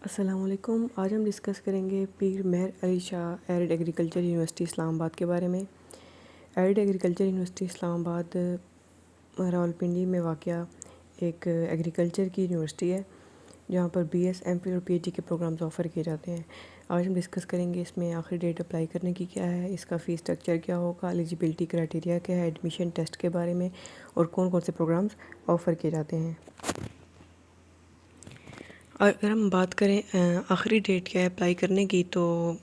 अस्सलामुअलैकुम। आज हम डिस्कस करेंगे Pir Mehr Ali Shah arid agriculture university Islamabad के बारे में। Arid agriculture university Islamabad Rawalpindi में वाक़या एक एग्रीकल्चर की यूनिवर्सिटी है जहाँ पर बीएस, एमफिल और पीएचडी के प्रोग्राम्स ऑफ़र किए जाते हैं। आज हम डिस्कस करेंगे इसमें आखिरी डेट अप्लाई करने की क्या है, इसका फ़ीस स्ट्रक्चर क्या होगा, एलिजिबिलिटी क्राइटेरिया क्या है, एडमिशन टेस्ट के बारे में और कौन कौन से प्रोग्राम्स ऑफ़र किए जाते हैं। अगर हम बात करें आखिरी डेट क्या है अप्लाई करने की, तो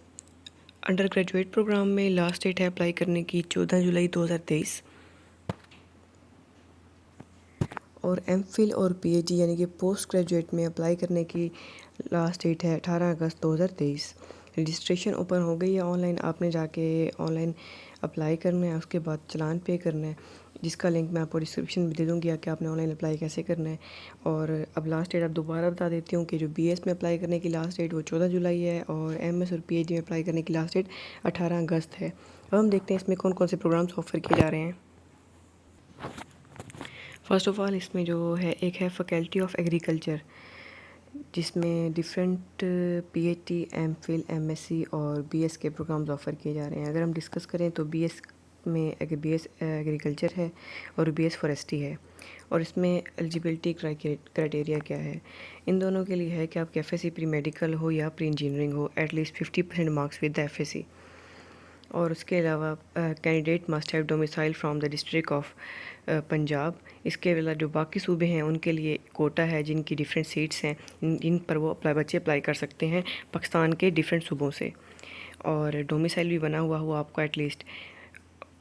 अंडर ग्रेजुएट प्रोग्राम में लास्ट डेट है अप्लाई करने की 14 जुलाई 2023 और एमफिल और पीएचडी यानी कि पोस्ट ग्रेजुएट में अप्लाई करने की लास्ट डेट है 18 अगस्त 2023। रजिस्ट्रेशन ओपन हो गई है ऑनलाइन, आपने जाके ऑनलाइन अप्लाई करना है, उसके बाद चालान पे करना है, जिसका लिंक मैं आपको डिस्क्रिप्शन में दे दूँगी कि आपने ऑनलाइन अप्लाई कैसे करना है। और अब लास्ट डेट आप दोबारा बता देती हूँ कि जो बीएस में अप्लाई करने की लास्ट डेट वो 14 जुलाई है और एमएस और पीएचडी में अप्लाई करने की लास्ट डेट 18 अगस्त है। अब हम देखते हैं इसमें कौन कौन से प्रोग्राम्स ऑफ़र किए जा रहे हैं। फ़र्स्ट ऑफ़ ऑल इसमें जो है एक है फैकल्टी ऑफ एग्रीकल्चर, जिसमें डिफरेंट पीएचडी, एमफिल, एमएससी और बीएस के प्रोग्राम्स ऑफ़र किए जा रहे हैं। अगर हम डिस्कस करें तो बीएस में बीएस एग्रीकल्चर है और बीएस फॉरेस्ट्री है। और इसमें एलिजिबिलिटी क्राइटेरिया क्या है, इन दोनों के लिए है कि आपके एफएससी प्री मेडिकल हो या प्री इंजीनियरिंग हो, at least 50% marks with the FSc. और उसके अलावा candidate must have domicile from the district of Punjab. इसके अलावा जो बाकी सूबे हैं उनके लिए कोटा है, जिनकी डिफरेंट सीट्स हैं, जिन पर वो बच्चे अप्लाई कर सकते हैं पाकिस्तान के डिफरेंट सूबों से, और डोमिसाइल भी बना हुआ आपका एटलीस्ट।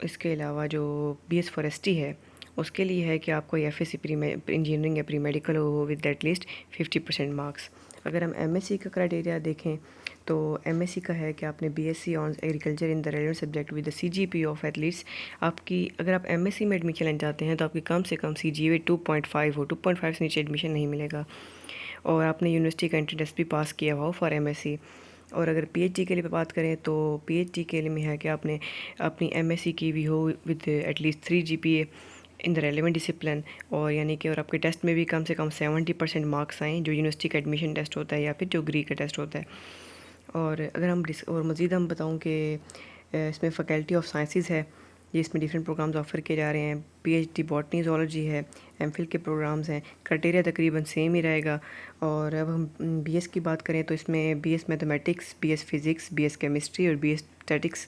इसके अलावा जो बीएस फॉरेस्ट्री है उसके लिए है कि आपको एफएससी प्री इंजीनियरिंग या प्री मेडिकल हो विद एटलीस्ट 50% मार्क्स। अगर हम एमएससी का क्राइटेरिया देखें तो एमएससी का है कि आपने BSc on agriculture in the relevant subject with the CGP of at least आपकी, अगर आप एमएससी में एडमिशन लेना चाहते हैं तो आपकी कम से कम सीजीपीए 2.5 हो, 2.5 से नीचे एडमिशन नहीं मिलेगा, और आपने यूनिवर्सिटी का एंट्रेंस टेस्ट भी पास किया हुआ हो फॉर एमएससी। और अगर पीएचडी के लिए बात करें तो पीएचडी के लिए में है कि आपने अपनी एमएससी की भी हो with at least 3 GPA in the relevant discipline, और यानी कि और आपके टेस्ट में भी कम से कम 70% मार्क्स आएँ, जो यूनिवर्सिटी का एडमिशन टेस्ट होता है या फिर जो ग्री का टेस्ट होता है। और अगर हम और मज़ीद हम बताऊँ कि इसमें फैकल्टी ऑफ साइंसेस है, ये इसमें डिफरेंट प्रोग्राम्स ऑफ़र किए जा रहे हैं। पीएचडी बॉटनी ज़ूलॉजी है, एमफिल के प्रोग्राम्स हैं, क्राइटेरिया तकरीबन सेम ही रहेगा। और अब हम बीएस की बात करें तो इसमें BS mathematics, BS physics, BS chemistry और बीएस स्टैटिक्स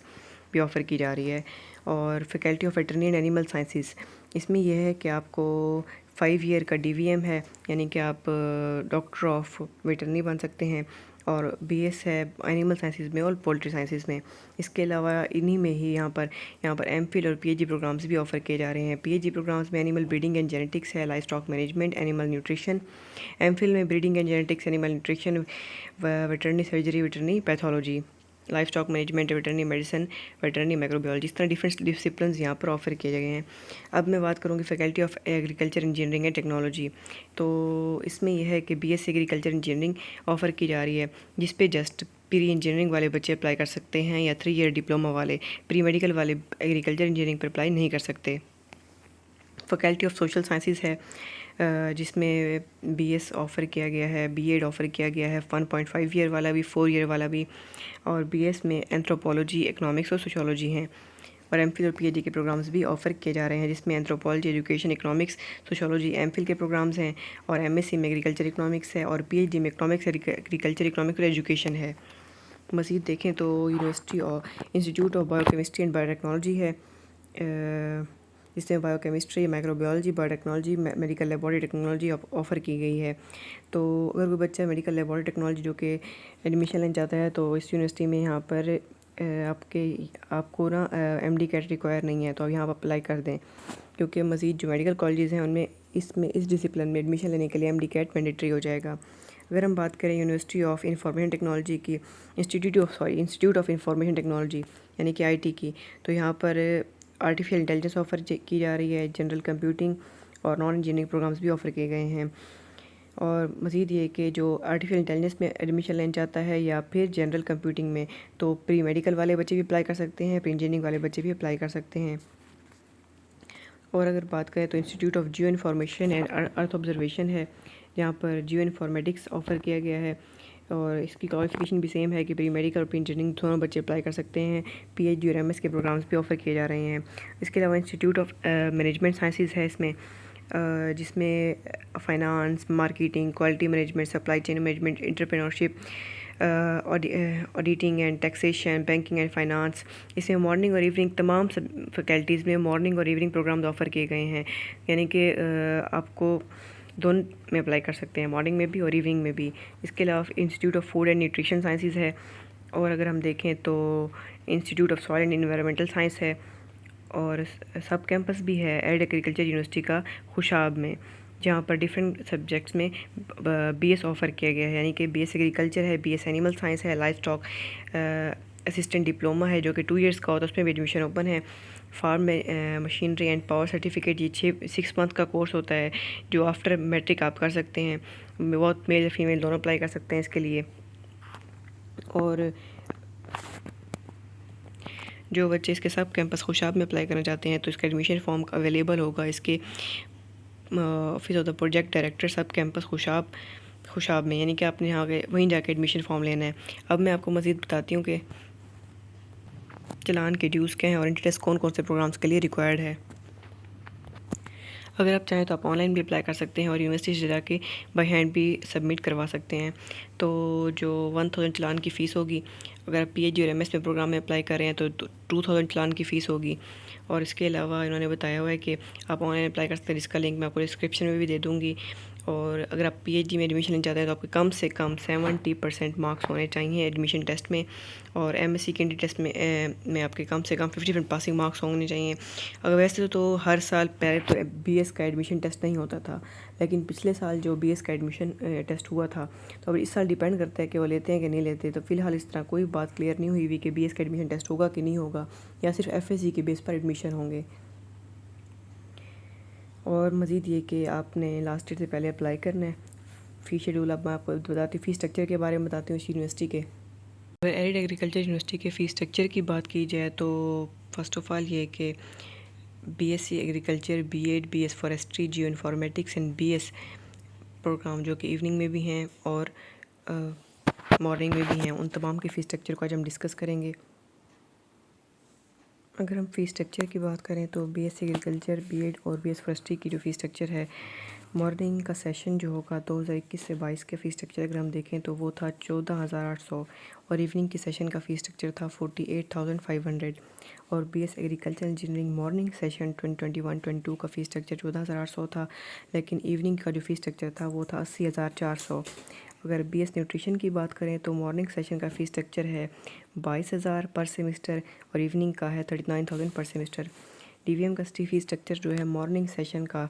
भी ऑफ़र की जा रही है। और faculty of veterinary and animal sciences, इसमें यह है कि आपको 5 ईयर का डीवीएम है, यानी कि आप डॉक्टर ऑफ वेटरनरी बन सकते हैं, और बीएस है एनिमल साइंसेस में और पोल्ट्री साइंसेस में। इसके अलावा इन्हीं में ही यहाँ पर एमफिल और पीएचडी प्रोग्राम्स भी ऑफ़र किए जा रहे हैं। पीएचडी प्रोग्राम्स में एनिमल ब्रीडिंग एंड जेनेटिक्स है, livestock management, animal nutrition. MPhil में breeding and genetics, animal nutrition, veterinary surgery, veterinary pathology, livestock management, veterinary medicine, veterinary microbiology, इस तरह डिफरेंट डिसिप्लिन यहाँ पर ऑफ़र किए गए हैं। अब मैं बात करूँगी faculty of agriculture engineering and technology, तो इसमें यह है कि बीएससी एग्रीकल्चर इंजीनियरिंग ऑफ़र की जा रही है, जिस पे जस्ट प्री इंजीनियरिंग वाले बच्चे अप्लाई कर सकते हैं, या 3 ईयर डिप्लोमा वाले, प्री मेडिकल वाले एग्रीकल्चर इंजीनियरिंग पर अप्लाई नहीं कर सकते। फैकल्टी ऑफ सोशल साइंसेस है, जिसमें बीएस ऑफ़र किया गया है, बीएड ऑफ़र किया गया है, 1.5 ईयर वाला भी, 4 ईयर वाला भी, और बीएस में एंथ्रोपोलॉजी, इकोनॉमिक्स और सोशियोलॉजी हैं। और एमफिल और पीएचडी के प्रोग्राम्स भी ऑफ़र किए जा रहे हैं, जिसमें anthropology, education, economics, sociology MPhil के प्रोग्राम्स हैं, और एमएससी में एग्रीकल्चर इकोनॉमिक्स है, और पीएचडी में इकोनॉमिक्स, एग्रीकल्चर इकोनॉमिक्स और एजुकेशन है। मज़ीद देखें तो यूनिवर्सिटी और institute of biochemistry and biotechnology है, जिसमें biochemistry, microbiology, biotechnology, medical laboratory technology offer की गई है। तो अगर कोई बच्चा मेडिकल लेबॉरेटरी टेक्नोलॉजी जो कि एडमिशन लेना चाहता है तो इस यूनिवर्सिटी में यहाँ पर आपको ना एमडी कैट रिक्वायर नहीं है, तो आप यहाँ पर अप्लाई कर दें, क्योंकि मज़ीद जो मेडिकल कॉलेजेस हैं उनमें इस डिसिप्लिन में एडमिशन लेने के लिए एमडी कैट मैंडेटरी हो जाएगा। अगर हम बात करें यूनिवर्सिटी ऑफ इंफॉर्मेशन टेक्नोलॉजी की, इंस्टीट्यूट ऑफ इंफॉर्मेशन टेक्नोलॉजी यानी कि आईटी की, तो यहाँ पर आर्टिफिशियल इंटेलिजेंस ऑफ़र की जा रही है, जनरल कंप्यूटिंग और नॉन इंजीनियरिंग प्रोग्राम्स भी ऑफ़र किए गए हैं। और मज़ीद ये कि जो आर्टिफिशियल इंटेलिजेंस में एडमिशन लेना चाहता है या फिर जनरल कंप्यूटिंग में, तो प्री मेडिकल वाले बच्चे भी अप्लाई कर सकते हैं, प्री इंजीनियरिंग वाले बच्चे भी अप्लाई कर सकते हैं। और अगर बात करें तो institute of Jio information and earth observation है, जहाँ पर जियो इन्फॉर्मेटिक्स ऑफ़र किया गया है, और इसकी क्वालिफिकेशन भी सेम है कि प्री मेडिकल और प्री इंजीनियरिंग दोनों बच्चे अप्लाई कर सकते हैं। पीएचडी और एमएस के प्रोग्राम्स भी ऑफ़र किए जा रहे हैं। इसके अलावा इंस्टीट्यूट ऑफ मैनेजमेंट साइंसेज है इसमें, जिसमें finance, marketing, quality management, supply chain management, entrepreneurship, auditing and taxation, banking and finance. इसमें मॉर्निंग और इवनिंग तमाम सब फैकल्टीज़ में मॉर्निंग और इवनिंग प्रोग्राम्स ऑफ़र किए गए हैं, यानी कि आपको दोनों में अप्लाई कर सकते हैं, मॉर्निंग में भी और इवनिंग में भी। इसके अलावा institute of food and nutrition sciences है, और अगर हम देखें तो institute of soil and environmental science है, और सब कैंपस भी है एड एग्रीकल्चर यूनिवर्सिटी का खुशाब में, जहाँ पर डिफरेंट सब्जेक्ट्स में बीएस ऑफ़र किया गया है, यानी कि बीएस एग्रीकल्चर है, बीएस एनिमल साइंस है, लाइफ स्टॉक असिस्टेंट डिप्लोमा है जो कि 2 इयर्स का होता है, उसमें भी एडमिशन ओपन है। Farm machinery and power certificate, ये 6 मंथ का कोर्स होता है जो आफ्टर मैट्रिक आप कर सकते हैं। बहुत मेल फीमेल दोनों अप्लाई कर सकते हैं इसके लिए। और जो बच्चे इसके सब कैंपस खुशाब में अप्लाई करना चाहते हैं तो इसका एडमिशन फॉर्म अवेलेबल होगा इसके office of the project director सब कैंपस खुशाब में, यानी कि आपने यहाँ के वहीं जाके एडमिशन फॉर्म लेना है। अब मैं आपको मज़ीद बताती हूँ कि चलान के ड्यूज़ क्या हैं और इंटरेस्ट कौन कौन से प्रोग्राम्स के लिए रिक्वायर्ड है। अगर आप चाहें तो आप ऑनलाइन भी अप्लाई कर सकते हैं और यूनिवर्सिटी से जाके बाई हैंड भी सबमिट करवा सकते हैं। तो जो 1000 चलान की फ़ीस होगी, अगर आप पीएचडी और एमएस में प्रोग्राम में अप्लाई कर रहे हैं तो 2000 चलान की फ़ीस होगी। और इसके अलावा इन्होंने बताया हुआ है कि आप ऑनलाइन अप्लाई कर सकते हैं, जिसका लिंक मैं आपको डिस्क्रिप्शन में भी दे दूँगी। और अगर आप पीएचडी में एडमिशन लेना चाहते हैं तो आपके कम से कम 70% मार्क्स होने चाहिए एडमिशन टेस्ट में, और एमएससी कैंडिडेट टेस्ट में आपके कम से कम 50% पासिंग मार्क्स होने चाहिए। अगर वैसे तो हर साल पहले तो बीएस का एडमिशन टेस्ट नहीं होता था, लेकिन पिछले साल जो बीएस का एडमिशन टेस्ट हुआ था, तो अब इस साल डिपेंड करता है कि वो लेते हैं कि नहीं लेते। तो फ़िलहाल इस तरह कोई बात क्लियर नहीं हुई कि बीएस का एडमिशन टेस्ट होगा कि नहीं होगा, या सिर्फ एफएससी के बेस पर एडमिशन होंगे। और मज़ीद ये कि आपने लास्ट डेट से पहले अप्लाई करना है। फ़ी शेड्यूल अब मैं आपको बताती हूँ, फ़ी स्ट्रक्चर के बारे में बताती हूँ इस यूनिवर्सिटी के। अगर एरिड एग्रीकल्चर यूनिवर्सिटी के फ़ी स्ट्रक्चर की बात की जाए तो फ़र्स्ट ऑफ़ ऑल ये कि BSc agriculture, BEd, BS forestry, geo informatics and BS program जो कि इवनिंग में भी हैं और मॉर्निंग में भी हैं, उन तमाम के फ़ी स्ट्रक्चर को आज हम डिस्कस करेंगे। अगर हम फ़ी स्ट्रक्चर की बात करें तो बीएससी एग्रीकल्चर, बीएड और बीएस फॉरेस्ट्री की जो फ़ी स्ट्रक्चर है, मॉर्निंग का सेशन जो होगा 2021 से 22 के फ़ी स्ट्रक्चर अगर हम देखें तो वो था 14,800, और इवनिंग की सेशन का फ़ी स्ट्रक्चर था 48,500। और BS agriculture engineering morning session 2021-22 का फ़ी स्ट्रक्चर 14,800 था, लेकिन इवनिंग का जो फ़ी स्ट्रक्चर था वो था 80,400। अगर बीएस न्यूट्रिशन की बात करें तो मॉर्निंग सेशन का फ़ी स्ट्रक्चर है 22,000 पर सेमेस्टर, और इवनिंग का है 39,000 पर सेमेस्टर। डीवीएम का फ़ी स्ट्रक्चर जो है मॉर्निंग सेशन का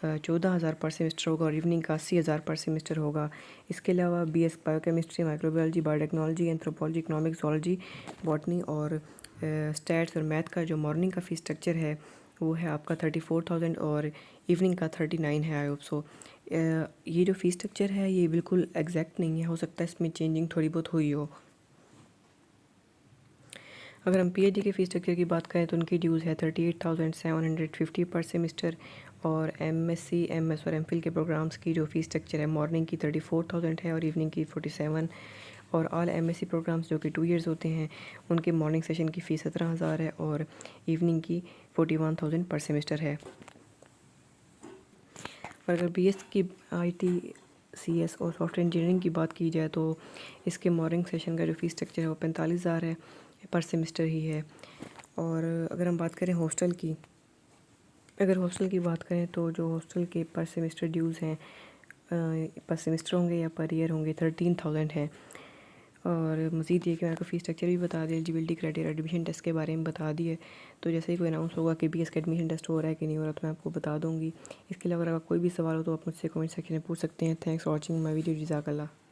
14,000 पर सेमेस्टर होगा और इवनिंग का 80,000 पर सेमेस्टर होगा। इसके अलावा BS biochemistry, microbiology, biotechnology, anthropology, economics, zoology, botany और स्टैट्स और मैथ का जो मॉर्निंग का फ़ी स्ट्रक्चर है वो है आपका 34,000 और इवनिंग का 39 है। आई होप सो ये जो फ़ी स्ट्रक्चर है ये बिल्कुल एग्जैक्ट नहीं है, हो सकता है इसमें चेंजिंग थोड़ी बहुत हुई हो। अगर हम पीएचडी के फ़ी स्ट्रक्चर की बात करें तो उनकी ड्यूज़ है 38,750 पर सेमेस्टर, और एमएससी, एमएस और एमफिल के प्रोग्राम्स की जो फ़ी स्ट्रक्चर है मॉर्निंग की 34,000 है और इवनिंग की 47। और ऑल एमएससी प्रोग्राम्स जो कि 2 इयर्स होते हैं उनके मॉर्निंग सेशन की फ़ीस 17,000 है और इवनिंग की 41,000 पर सेमेस्टर है। और अगर बीएस की आईटी, सीएस और सॉफ्टवेयर इंजीनियरिंग की बात की जाए तो इसके मॉर्निंग सेशन का जो फ़ीस स्ट्रक्चर है वो 45,000 है, पर सेमेस्टर ही है। और अगर हम बात करें हॉस्टल की, अगर हॉस्टल की बात करें तो जो हॉस्टल के पर सेमेस्टर ड्यूज़ हैं पर सेमेस्टर होंगे या पर ईयर होंगे 13,000 है। और मज़ीद ये कि मैंने आपको फ़ी स्ट्रक्चर भी बता दिया, एलिजिबिलिटी क्राइटेरिया, एडमिशन टेस्ट के बारे में बता दिए। तो जैसे ही कोई अनाउंस होगा कि बीएस का एडमिशन टेस्ट हो रहा है कि नहीं हो रहा तो मैं आपको बता दूँगी। इसके अलावा अगर कोई भी सवाल हो तो आप मुझसे कमेंट सेक्शन में पूछ सकते हैं। Thanks for watching my video. जज़ाकल्लाह।